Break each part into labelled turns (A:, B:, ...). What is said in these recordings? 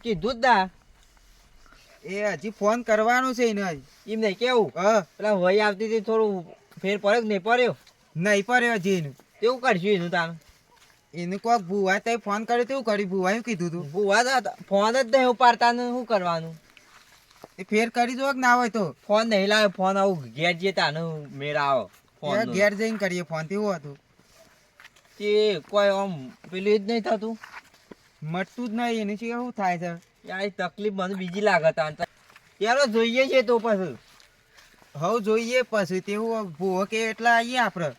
A: કીધું જ ના
B: એ હજી ફોન કરવાનો છે એને હજી.
A: એમ નહીં કેવું પેલા વહી આવતી હતી થોડું ફેર પડ્યો કે નહીં પડ્યો
B: નહીં પડ્યો હજી એનું.
A: તેવું કરશું એનું તાણ
B: એનું કોક ભુવા તે ફોન કર્યો તેવું કર્યું ભુવા શું કીધું તું
A: ભૂવા તો ફોન જ નહીં ઉપાડતા ને શું કરવાનું
B: એ ફેર કરી દો કે ના હોય તો
A: ફોન નહીં લાવ્યો ફોન આવું ઘેર જઈએ તાનું મેળ આવો ફોન
B: ઘેર જઈને કરીએ ફોન તેવું હતું
A: તે કોઈ આમ પેલું જ નહીં થતું
B: મટતું જ નહીં એને શું થાય છે
A: યાર તકલીફ મને બીજી લાગે તાન યાર જોઈએ છે તો પછી
B: હવે જોઈએ પછી તેવું ભૂવો કે એટલા આવીએ આપણે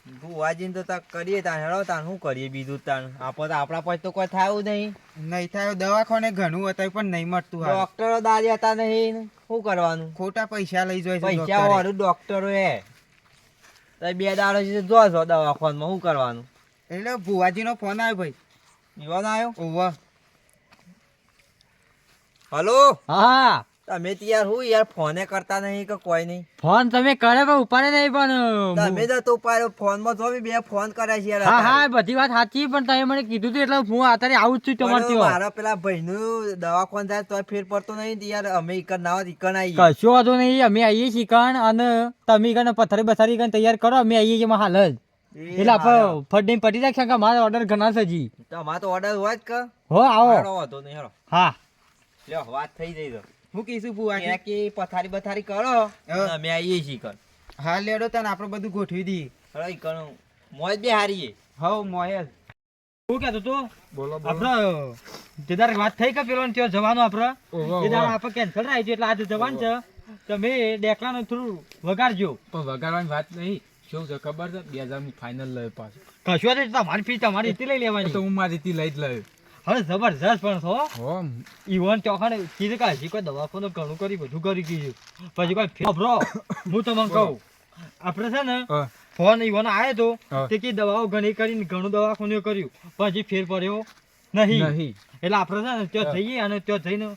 A: ભુવાજીને તો તાર કરીએ તાન હેડો તાન શું કરીએ બીજું તાન આપણા પાસે તો કોઈ થયું નહીં
B: નહીં થાય દવાખાને ઘણું હતું પણ નહીં મળતું હાલ.
A: ડોક્ટરો દાદી હતા નહીં શું કરવાનું
B: ખોટા પૈસા લઈ જાય છે
A: પૈસા
B: ડોક્ટરે.
A: વાળું ડોક્ટરો હે તો 2 દાડો છે જો દવાખાનામાં શું કરવાનું
B: એટલે ભુવાજીનો ફોન આવ્યો ભાઈ
A: જીવન આવ્યો
B: ઓવા
A: હલો
C: હા
A: તમે તો યાર હું યાર ફોને કરતા નહીં કે કોઈ નહીં
C: ફોન તમે કરે પણ ઉપાડે નહીં પણ
A: તમે તો તું પાડ્યો ફોનમાં તો બે ફોન કર્યા છે યાર
C: હા
A: અત્યારે.
C: હા બધી વાત સાચી પણ તમે મને કીધું હતું એટલે હું અત્યારે આવું જ છું તમારે
A: પણ
C: ત્યાં
A: મારા પેલા ભાઈનું દવાખાન જાય તો ફેર પડતો નહીં તો યાર અમે ઈકન ના હોત ઈકન આવીએ
C: કશો વાંધો નહીં અમે આવીએ છીએ કણ અને તમે કણ પથારી બથારી કણ તૈયાર કરો અમે આવીએ છીએ હાલ જ એટલે આપણે ફટ પટી રાખ્યા કે મારા ઓર્ડર ઘણા છે હજી
A: તમારો તો ઓર્ડર હોય જ કે
C: હો આવો
A: હાલો વાંધો નહીં હેડો
C: હા
A: લ્યો વાત થઈ જઈ તો
B: હું કહીશું ભુવાજી
A: મેં કે પથારી બથારી કરો અને અમે આવીએ છીએ ઈકન
B: હા લેડો તને આપણે બધું ગોઠવી દઈએ
A: હેડો ઈકન મોજ બે હારીએ
B: હવ મોયલ
C: શું કહેતો તું
B: બોલો
C: આપણે જે તારે વાત થઈ કે પેલો ત્યાં જવાનું આપણે એ દાડે આપણે કેન્સલ રાખ્યું છે એટલે આજે જવાનું છે તમે ડેકલાનું થોડું વગાડજો
D: પણ વગાડવાની વાત નહીં શું છે ખબર છે 2000 ની ફાઇનલ લઈ પાછું
C: કશો વાંધો નહીં, તમારી ફી તમારી રીતે લઈ લેવાની
D: તો હું મારી થી લઈ જ લઈ
C: હવે જબરજસ્ત પણ છો
D: હો
C: ઈવન ચોખાને કીધું કે હજી કોઈ દવાખાનું ઘણું કરી બધું કરી કીધું પછી કોઈ ફેરો હું તમને કહું આપણે છે ને
D: હા.
C: ફોન ઈવન આવ્યો તો
D: હા.
C: તે કે દવાઓ ઘણી કરીને ઘણું દવાખાનું કર્યું પણ હજી ફેર પડ્યો નહીં
D: નહીં
C: એટલે આપણે છે ને ત્યાં જઈએ અને ત્યાં જઈને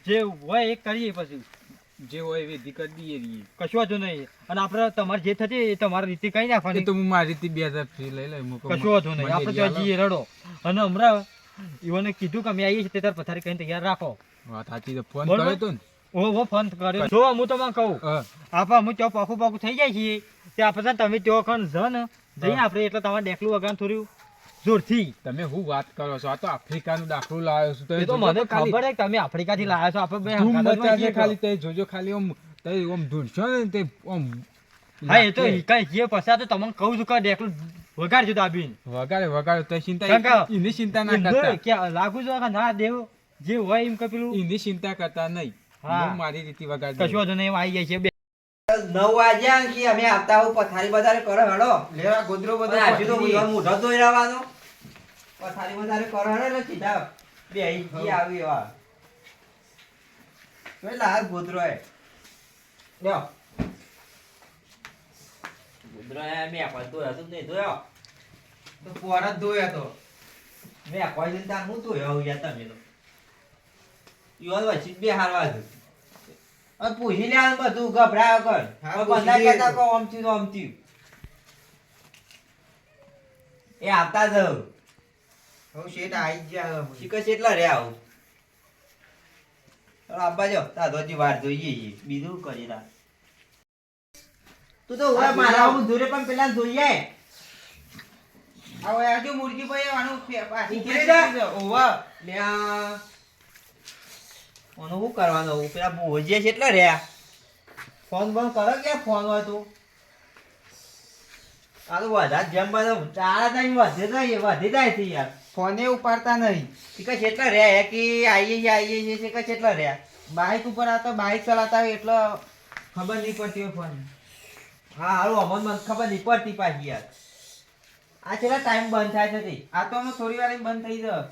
C: જે હોય એ કરીએ પછી
D: જે હોય એ વિધિ કરી દઈએ રહીએ.
C: કશું વાંધો નહીં અને આપણે તમારે જે થતી એ તમારી રીતે કઈ
D: એ
C: નાખવાની
D: તો હું મારી થી 2000 ફ્રી લઈ લઈ મૂકો
C: કશું વાંધો નહીં આપણે ત્યાં જઈએ રડો અને હમણાં ઈવને કીધું કે અમે આવીએ છીએ તે તાર પથારી કરીને તૈયાર રાખો
D: વાત સાચી તો ફોન
C: બરોબર.
D: કર્યો તો ને
C: ઓહો ફોન કર્યો જો હું તમને કહું
D: હા.
C: આપણે હું ત્યાં પાકું પાકું થઈ જાય છીએ તે આપણે તમે ત્યાં કણ જ ને જઈએ આપણે એટલે તમારે ડેકલું વગાન થોડું જોરથી
D: તમે હું વાત કરો છો આ તો આફ્રિકાનું દાખલો લાવ્યો છું
C: એ તો મને ખબર છે કે તમે આફ્રિકાથી લાવ્યા છો આપણે બે
D: ધૂમ
C: હંગાથમાં
D: મચાશે
C: છીએ
D: ખાલી તે જોજો ખાલી આમ તે આમ ધૂળશો ને તે આમ
C: હા એ તો કઈ જે પછા તો તમને કહું છું કે ડેકલું વગાડજો દાબીને
D: વગાડે વગાડે તો ચિંતા
C: કાકા,
D: એની ચિંતા ના
C: એમ
D: કરતા
C: કે લાગુ છો કે ના દેવ જે હોય એમ કે પેલું
D: એની ચિંતા કરતા નહીં
C: હા.
D: હું મારી રીતે વગાડી
C: કશું વાંધો નહીં એમ આવી જાય છે બે
A: 9 વાગ્યા કે અમે આવતા હું પથારી બથારી કરો હેડો
B: લેવા ગોદરો બધો
A: હજુ તો
B: ગોઠવી દઈએ.
A: મોઢો ધોઈ રહેવાનો પથારી બથારી કરો હેડો એટલે સીધા બે ઈ આવી એવા પેલા હાથ ગોદરો હે લ્યો ગોદરો હે મે કોઈ ધોયા તો નહીં ધોયો
B: તો પોર જ ધોયા તો
A: મે કોઈ દિન તાર હું ધોયો યાર તમે તો ઈવન વચ્ચે બે હારવા દે આ પૂછી લે આ બધું ગભરાયો કર
B: હા,
A: પણ
B: પૂછી
A: બંધા
B: લઈએ
A: કહેતા
B: તો.
A: કો આમ થયું આમ થયું એ આવતા જ
B: હવે શેઠ આવી જ ગયા હવે.
A: શીખર કેટલા રહ્યા આવું ચાલો આબા જો તાદોજી વાર જોઈએ ઈ. બીજું કરી તા તું તો
B: હા,
A: ઓય મારા
B: જોઈ
A: હું દૂરે પણ પેલા જોઈએ
B: હવે આજુ મુરગી ભાઈ આનું પાછી
A: ઉભરી
B: ખેંચી
A: જા.
B: દીધો. ઓવા
A: લે આ ઓનું શું કરવાનું પેલા ભોજિયા કેટલા રહ્યા ફોન બંધ કરો કે ફોન હોય તું આ તો વધારે જેમ બધો તારા ટાઈમ વધી જાય છે યાર
B: ફોને ઉપાડતા નહીં
A: શીખર કેટલા રહ્યા હે કે આઈએ છીએ શીખર કેટલા રહ્યા
B: બાઇક ઉપર આ તો બાઇક ચલાવતા હોય એટલે ખબર નહીં પડતી હોય ફોન
A: હા હારું અમન મને ખબર નહીં પડતી પાછી યાર આ છેલ્લા ટાઈમ બંધ થાય છે તે
B: આ તો અમે થોડી વાર બંધ થઈ જાય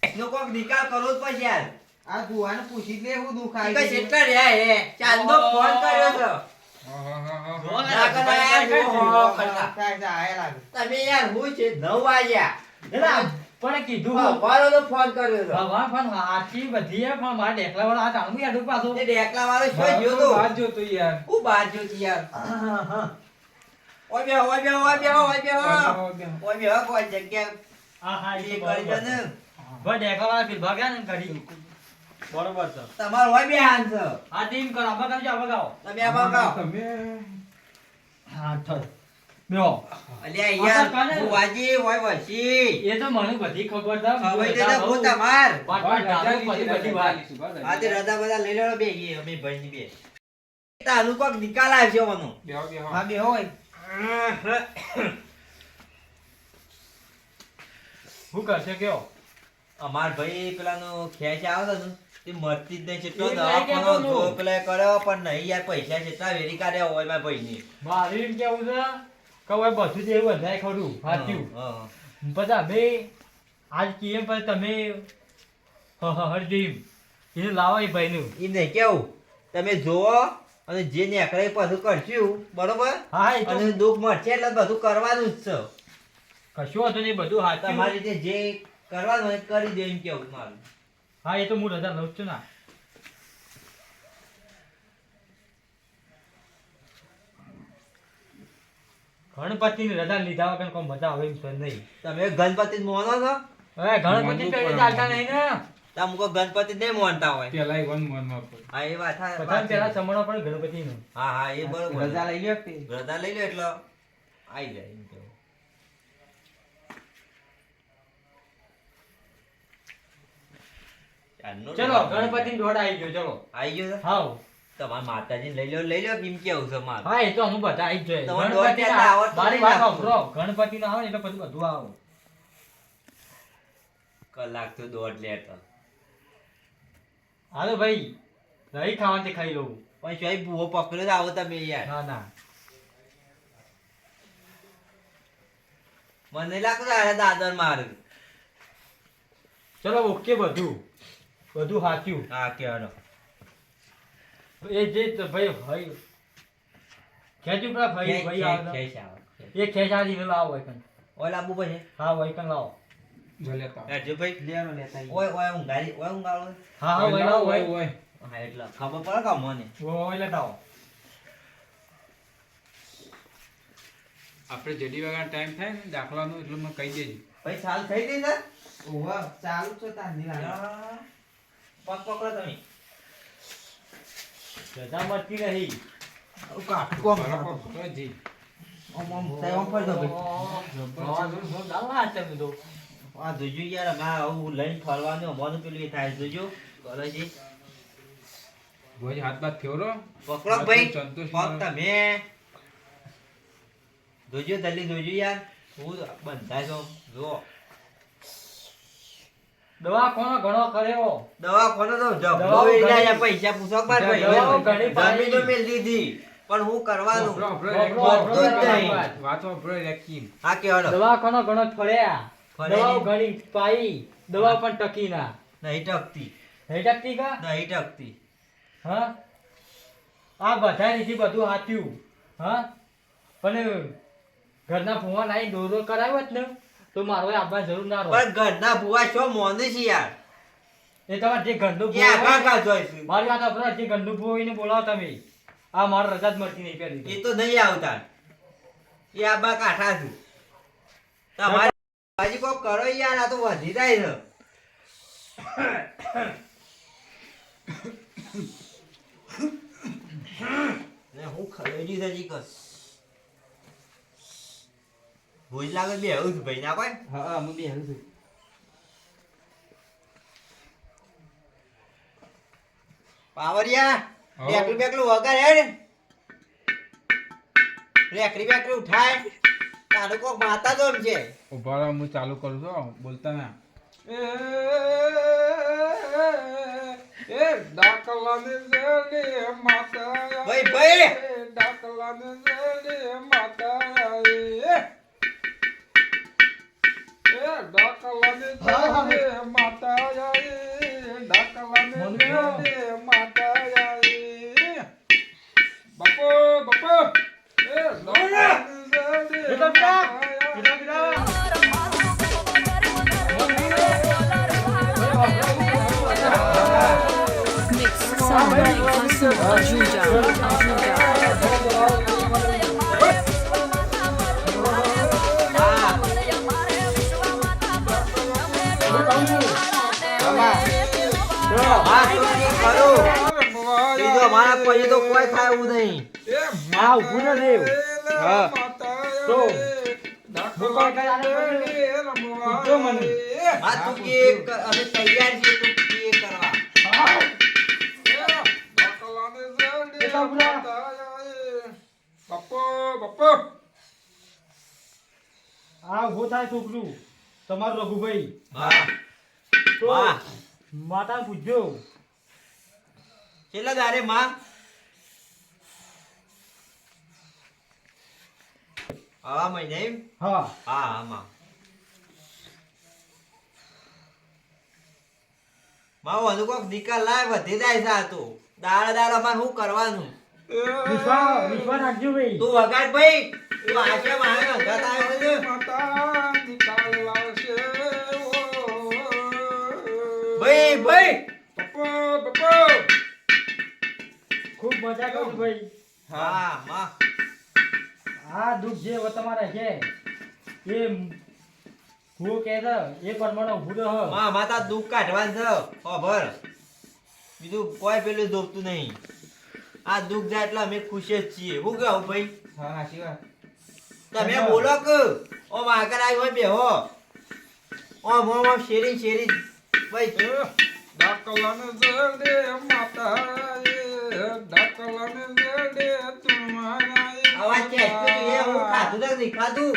A: એનો કોક નિકાલ કરવો જ પડશે યાર
B: આ ભુવાને પૂછી જ લે હું દુઃખ
A: શીખર
B: આવી
A: કેટલા રહ્યા હે ચાંદનો ફોન કર્યો છે ના યાર હો કરતા
B: થાય છે, આયા લાગે.
A: તમે યાર હું છે 9 વાગ્યા
C: એલા, પણ કીધું
A: હા, વાળો તો ફોન કર્યો હતો
C: ભગવાન પણ આખી બધી હે પણ મારા ડેકલા વાળા આ ચાલુ યાર પાછો
A: એ ડેકલા વાળો શું ગયો તો
D: બહાર જોતો યાર
A: હું બહાર જોતી યાર ઓય બે કોઈ જગ્યા
C: હા હા
A: એ કરી દે ને.
C: ભાઈ દેખાવા ફિર ભાગ્યા ને કરી બરોબર છે
A: તમારો હોય બે હાથ છે.
C: આ ટીમ કરો આબા કામ આબા ગાઓ
A: તમે આમાં ગાઓ.
D: તમે
C: હા થો બેહો
A: અલ્યા યાર
C: આ કાને?
A: ભુવાજી હોય વસી.
C: એ તો મને બધી ખબર છે
A: ખબર છે તો હું તમાર.
C: પાટ ડાલો બધી વાત
A: આજે રજા બધા લઈ લેલો બે ગઈ અમે ભાઈની બે. તાનું કોક નિકાલ આવશે મનો.
D: બેહો બેહો
B: હા બે હોય
C: હું કરશે કયો
A: અમાર ભાઈ પેલાનો ખેંચ આવે ને તે મરતી જ નહીં કેટલો
C: એ ભાઈ
A: દવાખાનો
C: કેમ
A: જો
C: બોલું?
A: પેલા કર્યો પણ નહીં યાર પૈસા કેટલા વેરી કાઢ્યા હોય મારા ભાઈની.
C: મારી એમ કેવું છે કે હવે બધું જે વધારે ખરું સાચું
A: હા.
C: પછી અમે આજ કીએ પણ તમે હરદીમ એને લાવો એ ભાઈનું
A: એમ નહીં કેવું તમે જોવો અને જે નેકળે એ બધું કરશું બરોબર
C: હા એ તો
A: અને દુઃખ મળશે એટલે બધું કરવાનું જ છે.
C: કશું હતું નહીં બધું હાચું
A: તમારી રીતે જે કરવાનું હોય એ કરી દે એમ કેવું મારું.
C: હા એ તો હું રજા લઉં જ છું ના ગણપતિની રજા લીધા વગર કોઈ મજા આવે એમ છે નહીં
A: તમે ગણપતિ જ મોનો છો?
C: હવે ગણપતિ
D: માનવું
C: પેલી
D: પડે.
C: ચાલતા નહીં ને
A: તમે કોઈ ગણપતિ નહીં માનતા હોય.
D: પેલા વન મનમાં પડે
A: હા એ વાત હા,
C: બધા પેલા સમણો પણ ગણપતિનું
A: હા હા એ બરોબર.
B: રજા લઈ લ્યો કે
A: રજા લઈ લો એટલે આઈ જાય એમ કેવું. ચારનો
C: ચલો ગણપતિ દોડ આવી ગયો ચલો
A: આઈ ગયો છે?
C: હાવ
A: તમારા માતાજીને લઈ લો એમ કેવું છે મારું.
C: હા એ તો હું બધા આવી જ
A: તમારે
C: જાય
A: દોડ ત્યાં આવડતું
C: મારી
A: નહીં
C: વાત
A: લાગતું.
C: સાંભળો ગણપતિ ના આવે ને એટલે પછી બધું આવે
A: કલાક તો દોઢ લેતો
C: હાલો ભાઈ દહીં ખાવાથી ખાઈ લઉં
A: પણ શોય ભૂવો પકડ્યો તો આવો તમે યાર.
C: ના ના
A: મને નહીં લાગતું આને દાદર મારું.
C: ચલો ઓકે બધું બધું સાચું
A: હા કેવાનો
C: એ જે તો ભાઈ ભાઈ ખેંચ્યું પેલા ભાઈ ભાઈ આવે
A: ખેંચ આવે.
C: એ ખેંચાડી ને લાવો હોય કન
A: ઓય લાંબુ પછી
C: હા હોય કન લાવો
D: જો લેતા
A: જો ભાઈ
B: લેવાનો લેતા આવીએ.
A: ઓય ઊંઘાડો.
C: હા હા હોય લાવો હોય
D: હોય
A: હા એટલે ખબર પડે કે મને.
C: હોય લેતા આવો
D: આપણે જેડી વાગ્યા ટાઈમ થાય ને દાખલાનો એટલે મને કહી દેજો
A: ભાઈ સાલ થઈ ગઈ ને?
B: ઓહો ચાલુ છો તાર ની લાગે
A: પગ પકડો તમે.
C: રજા મળતી નહીં
D: બરાબર જી
A: ઓમ સાહેબ ઓમ ફરી દો ભાઈ. આ જોજો યાર અમારે આવું લઈને ફરવાનું અમારું પેલું એ થાય જોજો કરે છે.
D: ભોજ હાથ બાદ ફેરો
A: પકડો ભાઈ
D: સંતોષ
A: પગ તમે જોજો જલ્દી જોજો યાર હું બંધાય છો જો
C: દવા કોનો ઘણો કર્યો
A: દવાખાનો તો જબરો
C: દવાઓ
A: વેરી
C: ઘણી-
A: જાય પૈસા પૂછો માર ભાઈ
C: દવાઓ ઘણી
A: જમીન તો મેં લીધી પણ હું કરવાનું
C: વાપરો,
A: બધું જ નહીં.
D: વાતો આપણે રાખી
A: હા કેવાનો
C: દવાખાનો ઘણો ફળ્યા
A: ફળ્યા
C: દવાઓ
A: નહીં.
C: ઘણી પાઈ દવા પણ ટકી ના
A: નહીં ટકતી
C: નહીં ટકતી કા
A: નહીં ટકતી.
C: હા આ બધા નીચે બધું હાથ્યું હા પણ ઘરના ફોન આવી દોરો કરાવ્યો જ ને તો મારો આપવા જરૂર ના રહો
A: પણ ઘરના ભુવા છો મોને છે યાર
C: એ તમારે જે ઘરનું
A: એ આગા
C: ભૂવો
A: કા જોઈશ.
C: મારી વાત આપણા જે ઘરનું ભૂવો એને બોલાવો તમે આ મારે રજા જ મળતી નહીં પેલી
A: એ તો નહીં આવતા એ આબા કાઠા છું તમારે બાજી કોક કરો યાર આ તો વધી જાય છે. ને હું ખરેડી સજી કર ભૂજ લાગે બે આવું છું ભાઈ ના કોઈ
B: હા હું બે હાલ છું
A: પાવરિયા
D: હઉ.
A: બેકલું બેકલું વગર હેડ રેકડી બેકડી ઉઠાય તારું કોક માતા તો છે.
D: ઉભા રહો, હું ચાલુ કરું છું બોલતા ના એ ડાકલાને જડે માતા
A: ભાઈ ભાઈ
D: ડાકલાને જડે માતા એ ડાકલાને જડે માતા ડાકલાને જડે માતા બાપો બાપો એ ડાકલાને જડે
E: Mix Samurai Kasim Ajuja.
A: હા પછી તો કોઈ થાય એવું નહીં.
C: હા ઊભું ન રહેવું.
B: હા.
C: તો હું કોઈ કઈ આને પૂછજો મને.
A: આ તું કે અમે તૈયાર છીએ તું કે કરવા.
C: કેટલા પૂરા? હા ઊભું થાય છોકરું તમારું રઘુભાઈ.
A: હા
C: તો
A: વાહ.
C: માતાને પૂછજો.
A: કેટલા દારે માં આવા મહિને એમ?
C: હા
A: હા હા માં મારું કોક નિકાલ લાય વધી જાય છે આ તો દાડા માં શું કરવાનું?
C: વિશ્વાસ રાખજો ભાઈ.
A: તું વગાડ ભાઈ તું આશે મારે અંગાત આવ્યો છે. ભાઈ ભાઈ
C: ખૂબ મજા કરું ભાઈ.
A: હા માં
C: આ દુઃખ જે હવે તમારે છે એ હું કહે છે એ પ્રમાણે ઊભું રહો.
A: માં માતા દુઃખ કાઢવાનું છે ખબર બીજું કોઈ પેલું જોતું નહીં. આ દુઃખ જાય એટલે અમે ખુશ જ છીએ. હું કહું ભાઈ
B: હા સાચી વાત.
A: તમે બોલો કે ઓમ આગળ આવી હોય બેહો ઓમ ઓમ ઓમ શેરી શેરી ભાઈ અવાજ કે એ હું ખાધું તો નહીં ખાધું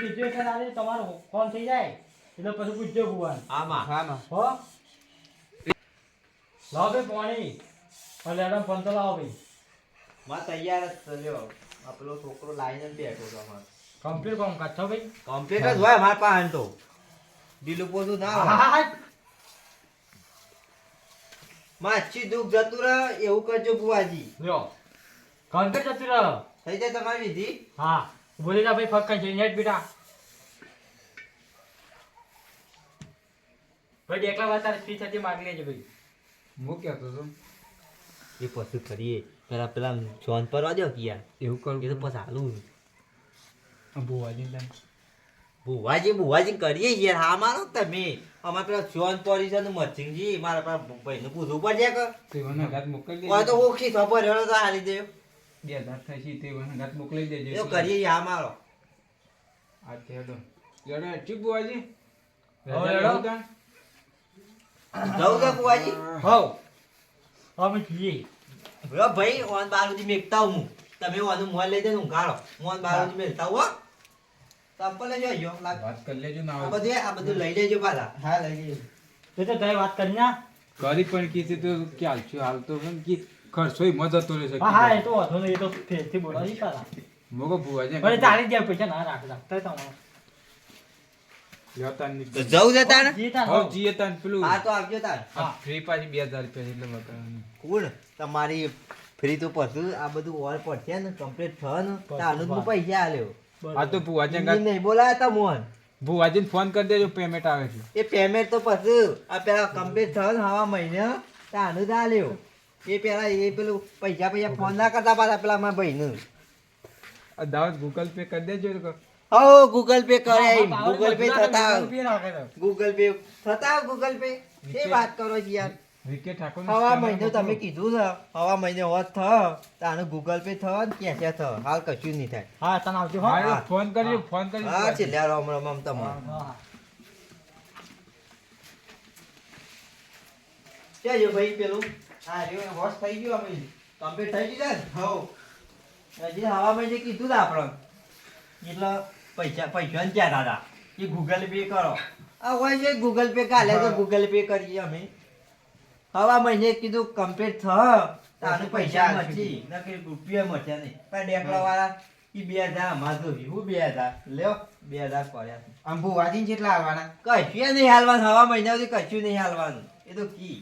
C: સિચ્યુએશન આવે તમારો ફોન થઈ જાય એટલે પછી પૂછજો ભગવાન.
A: આમાં
B: હા માં.
C: હો લાવો ભાઈ પાણી અને એડમ ફોન તો લાવો ભાઈ.
A: માં તૈયાર જ થયો આ પેલો છોકરો લાઈને જ બેઠો હતો અમારે
C: કમ્પ્લીટ કામ કાઢશો ભાઈ.
A: કમ્પ્લીટ જ હોય મારા પાસે તો ડીલું પોતું ના હોય
C: હા
A: માછી દુઃખ જતું રહે એવું કરજો બુવાજી.
C: લ્યો કમ્પ્લીટ જતું રહો.
A: થઈ જાય તમારી વિધિ.
C: હા બોલી જા ભાઈ ફક્ત છે નેટ બેટા ભાઈ એકલા વાત તારે સ્પીચ હતી માગી લેજો ભાઈ.
B: હું કહેતો હતો
A: એ પછી કરીએ પેલા પેલા જોન પરવા દો કે યાર
B: એવું કરું
A: એ તો પછી હાલું
B: ભુવાજી ને
A: બુવાજી કરીએ યાર. હા મારો તમે અમારે પેલા જોન પરી છે ને મરસિંગજી મારા પેલા ભાઈને પૂછવું પડશે કે
B: તે મને ઘાત મોકલી
A: કોઈ તો
B: દેજો.
A: ઓળખી ખબર હેડો તો હાલી દેજો
B: 2000 થાય છે તે મને ઘાત મોકલી દેજો.
A: એવું કરીએ હા મારો
B: આ તેડો લેડો ઠીક ભુવાજી.
C: હવે લેડો.
A: જવું છે બુવાજી.
C: હોવ અમે છીએ.
A: બોલો ભાઈ ઓન બારુજી મેકતા હું તમે ઓનું મોં લઈ દે ને ઊંઘાડો ઓન બારુજી મેકતા હો સંપલ લેજો આયો લાગ
B: વાત કરી લેજો ના
A: આ
B: આવે.
A: બધું લઈ લેજો પાછા.
B: હા લઈ લેજો.
C: એ તો તારી વાત કરી ના.
B: કરી પણ કીધી તો કે હાલશું હાલ તો એમ કે ખર્ચોય મજા તો રહેશે.
C: હા હા એ તો વાંધો નહીં એ તો ફેરથી બોલાવી તારા.
B: મોગો ભુવાજી
C: પણ તારી જ્યાં પૈસા ના રાખતા તમારે.
B: લેતા ની
A: તો જવું છે તાને
C: જી તાર
B: હો જીએ તાન પેલું
A: હા તો આવજો તાર.
B: આ ફ્રી પાછી 2000 રૂપિયા એટલે બતાવવાનું.
A: કોણ તમારી ફ્રી તો પછી આ બધું ઓલ પડશે ને કમ્પ્લીટ થયો ને તાનું હું પૈસા આલ્યો
B: આ તો ભુવાજી
A: ઈ નહીં બોલાયા તા મોહન
B: ભુવાજીને ફોન કરી દેજો પેમેન્ટ આવે છે.
A: એ પેમેન્ટ તો પછી આ પેલા કમ્પ્લીટ થયો ને હવા મહિને તાનું જ આલ્યો એ પેલા એ પેલું પૈસા ફોન ના કરતા પાછા પેલા મારા ભાઈને
B: આ દાવત ગૂગલ પે કરી દેજો તો.
A: હો ગૂગલ પે કરે એમ ગૂગલ પે થતા
C: પે રાખે તો.
A: ગૂગલ પે થતા ગૂગલ પે એ વાત કરો છો યાર
B: વિકે ઠાકોર
A: હવા મહિને તમે કીધું છે હવા મહિને હોત થયો તાનું ગૂગલ પે થયો ને ક્યાં થયો હાલ કશું નહીં થાય
C: હા તને આવજો હો.
B: હા ફોન કરજો ફોન કરજો.
A: હા છેલ્લે રામ રામ આમ તમારે
C: હા.
A: ક્યાં જો ભાઈ પેલું હા રહ્યો વોશ થઈ ગયું અમે કમ્પ્લીટ થઈ ગયું ને હો હજી હવા મહિને કીધું ને આપણે એટલે પૈસા ક્યાં દાદા એ ગૂગલ પે કરો આ હોય છે ગૂગલ પે કાલે તો ગૂગલ પે કરીએ અમે હવા મહિને કીધું કમ્પ્લીટ થયો તાનું પૈસા મચી નકરી રૂપિયા મચ્યા નહીં પણ ડેકલા વાળા ઈ 2000 અમાર જોવી હું 2000 લ્યો 2000 પડ્યા
B: આમ ભુવાજીને કેટલા આવવાના?
A: કશું નહીં હાલવાનું હવા મહિના સુધી કશું નહીં હાલવાનું એ તો કી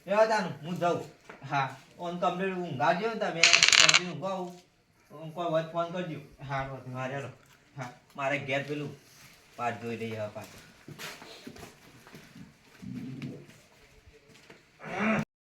A: લેવા તાનું હું જાઉં
B: હા
A: ઓન કમ્પ્લીટ ઊંઘાડજો ને તમે કમ્પ્લીટ ઊંઘાવું કોઈ વાત ફોન કરજો
B: હા
A: હા ચાલો
B: હા
A: મારે ઘેર પેલું પાઠ જોઈ રહી હવે પાછું